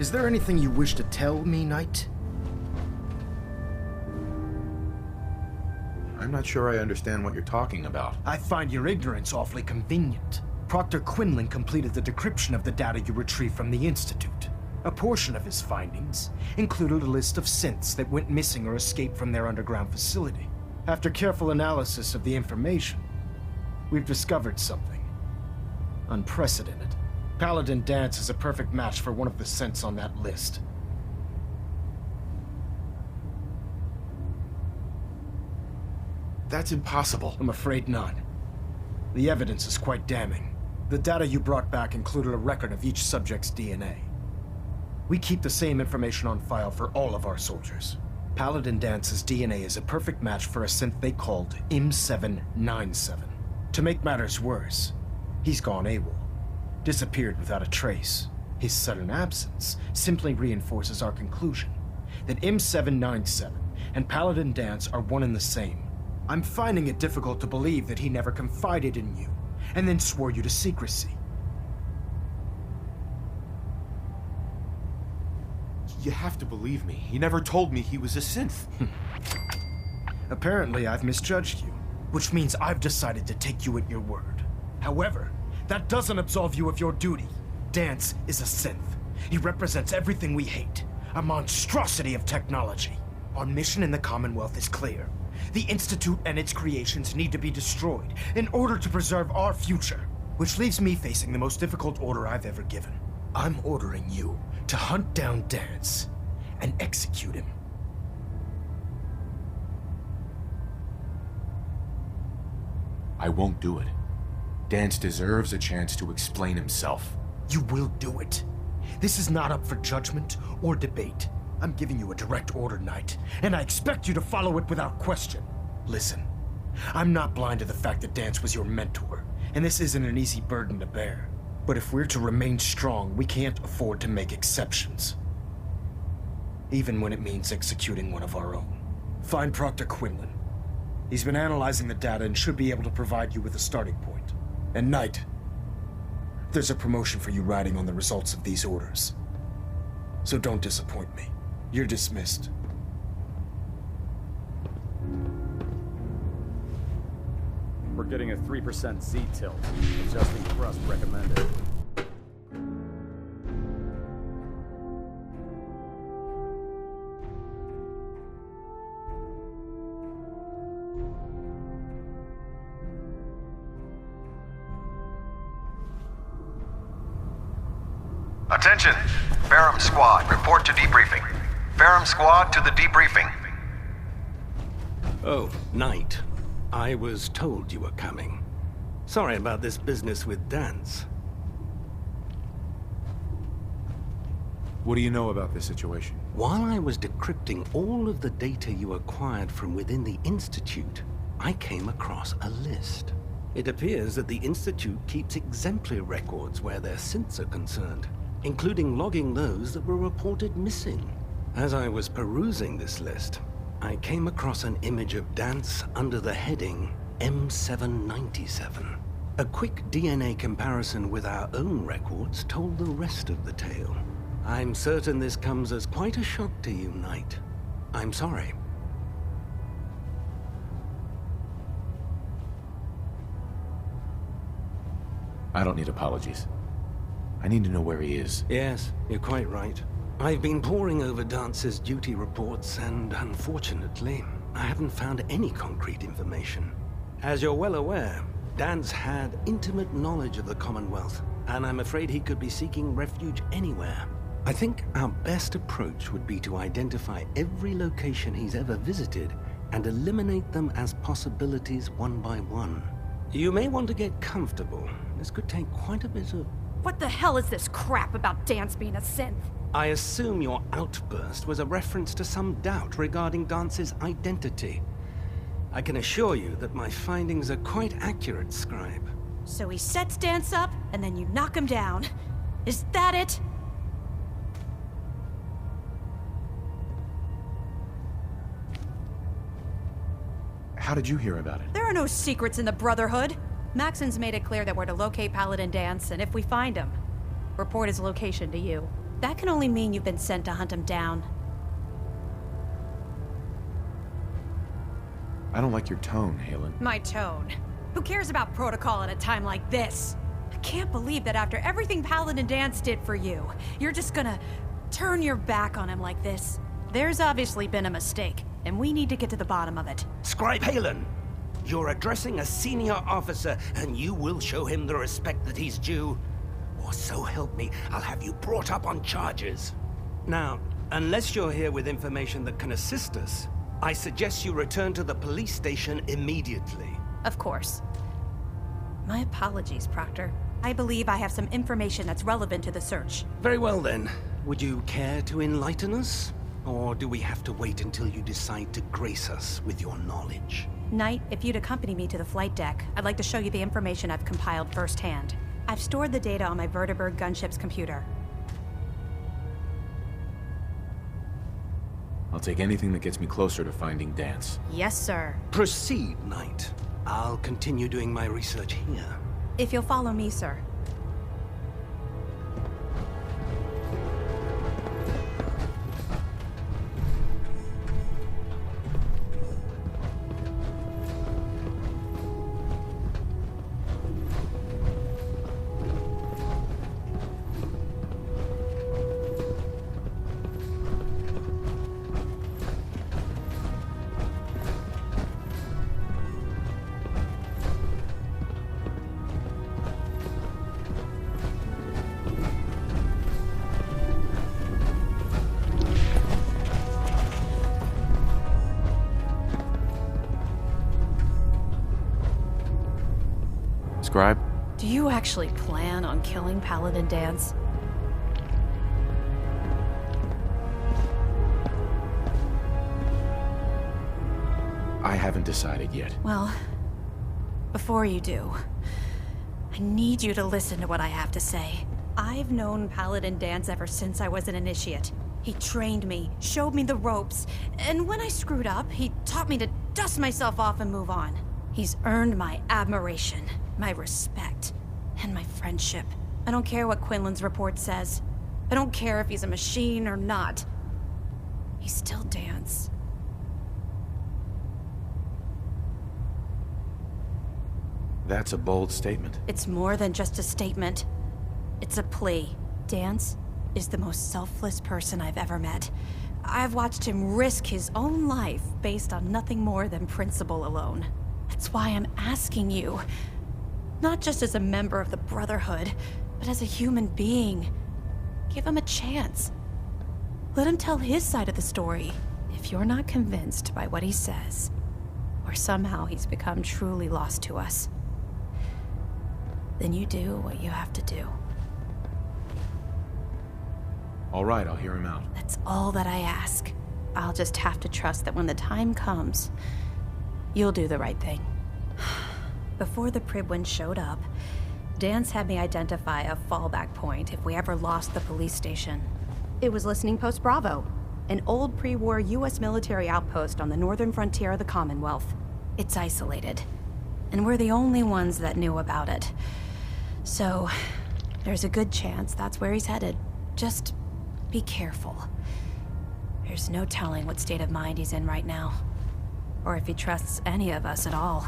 Is there anything you wish to tell me, Knight? I'm not sure I understand what you're talking about. I find your ignorance awfully convenient. Proctor Quinlan completed the decryption of the data you retrieved from the Institute. A portion of his findings included a list of synths that went missing or escaped from their underground facility. After careful analysis of the information, we've discovered something unprecedented. Paladin Danse is a perfect match for one of the synths on that list. That's impossible. I'm afraid not. The evidence is quite damning. The data you brought back included a record of each subject's DNA. We keep the same information on file for all of our soldiers. Paladin Danse's DNA is a perfect match for a synth they called M797. To make matters worse, he's gone AWOL. Disappeared without a trace. His sudden absence simply reinforces our conclusion that M797 and Paladin Danse are one and the same. I'm finding it difficult to believe that he never confided in you, and then swore you to secrecy. You have to believe me. He never told me he was a synth. Apparently, I've misjudged you, which means I've decided to take you at your word. However, that doesn't absolve you of your duty. Danse is a synth. He represents everything we hate, a monstrosity of technology. Our mission in the Commonwealth is clear. The Institute and its creations need to be destroyed in order to preserve our future, which leaves me facing the most difficult order I've ever given. I'm ordering you to hunt down Danse and execute him. I won't do it. Danse deserves a chance to explain himself. You will do it. This is not up for judgment or debate. I'm giving you a direct order, Knight, and I expect you to follow it without question. Listen, I'm not blind to the fact that Danse was your mentor, and this isn't an easy burden to bear. But if we're to remain strong, we can't afford to make exceptions. Even when it means executing one of our own. Find Proctor Quinlan. He's been analyzing the data and should be able to provide you with a starting point. And Knight, there's a promotion for you riding on the results of these orders. So don't disappoint me. You're dismissed. We're getting a 3% Z-tilt. Adjusting thrust recommended. Attention! Ferrum Squad, report to debriefing. Ferrum Squad to the debriefing. Oh, Knight. I was told you were coming. Sorry about this business with Danse. What do you know about this situation? While I was decrypting all of the data you acquired from within the Institute, I came across a list. It appears that the Institute keeps exemplary records where their synths are concerned, including logging those that were reported missing. As I was perusing this list, I came across an image of Danse under the heading M797. A quick DNA comparison with our own records told the rest of the tale. I'm certain this comes as quite a shock to you, Knight. I'm sorry. I don't need apologies. I need to know where he is. Yes, you're quite right. I've been poring over Dance's duty reports, and unfortunately, I haven't found any concrete information. As you're well aware, Danse had intimate knowledge of the Commonwealth, and I'm afraid he could be seeking refuge anywhere. I think our best approach would be to identify every location he's ever visited and eliminate them as possibilities one by one. You may want to get comfortable. This could take quite a bit of... What the hell is this crap about Danse being a synth? I assume your outburst was a reference to some doubt regarding Dance's identity. I can assure you that my findings are quite accurate, Scribe. So he sets Danse up, and then you knock him down. Is that it? How did you hear about it? There are no secrets in the Brotherhood. Maxon's made it clear that we're to locate Paladin Danse, and if we find him, report his location to you. That can only mean you've been sent to hunt him down. I don't like your tone, Halen. My tone. Who cares about protocol at a time like this? I can't believe that after everything Paladin Danse did for you, you're just gonna turn your back on him like this. There's obviously been a mistake, and we need to get to the bottom of it. Scribe Halen, you're addressing a senior officer, and you will show him the respect that he's due. Or so help me, I'll have you brought up on charges. Now, unless you're here with information that can assist us, I suggest you return to the police station immediately. Of course. My apologies, Proctor. I believe I have some information that's relevant to the search. Very well then. Would you care to enlighten us? Or do we have to wait until you decide to grace us with your knowledge? Knight, if you'd accompany me to the flight deck, I'd like to show you the information I've compiled firsthand. I've stored the data on my Vertibird gunship's computer. I'll take anything that gets me closer to finding Danse. Yes, sir. Proceed, Knight. I'll continue doing my research here. If you'll follow me, sir. Scribe? Do you actually plan on killing Paladin Danse? I haven't decided yet. Well, before you do, I need you to listen to what I have to say. I've known Paladin Danse ever since I was an initiate. He trained me, showed me the ropes, and when I screwed up, he taught me to dust myself off and move on. He's earned my admiration, my respect, and my friendship. I don't care what Quinlan's report says. I don't care if he's a machine or not. He's still Danse. That's a bold statement. It's more than just a statement. It's a plea. Danse is the most selfless person I've ever met. I've watched him risk his own life based on nothing more than principle alone. That's why I'm asking you. Not just as a member of the Brotherhood, but as a human being. Give him a chance. Let him tell his side of the story. If you're not convinced by what he says, or somehow he's become truly lost to us, then you do what you have to do. All right, I'll hear him out. That's all that I ask. I'll just have to trust that when the time comes, you'll do the right thing. Before the Pribwin showed up, Danse had me identify a fallback point if we ever lost the police station. It was Listening Post Bravo, an old pre-war US military outpost on the northern frontier of the Commonwealth. It's isolated, and we're the only ones that knew about it. So, there's a good chance that's where he's headed. Just be careful. There's no telling what state of mind he's in right now, or if he trusts any of us at all.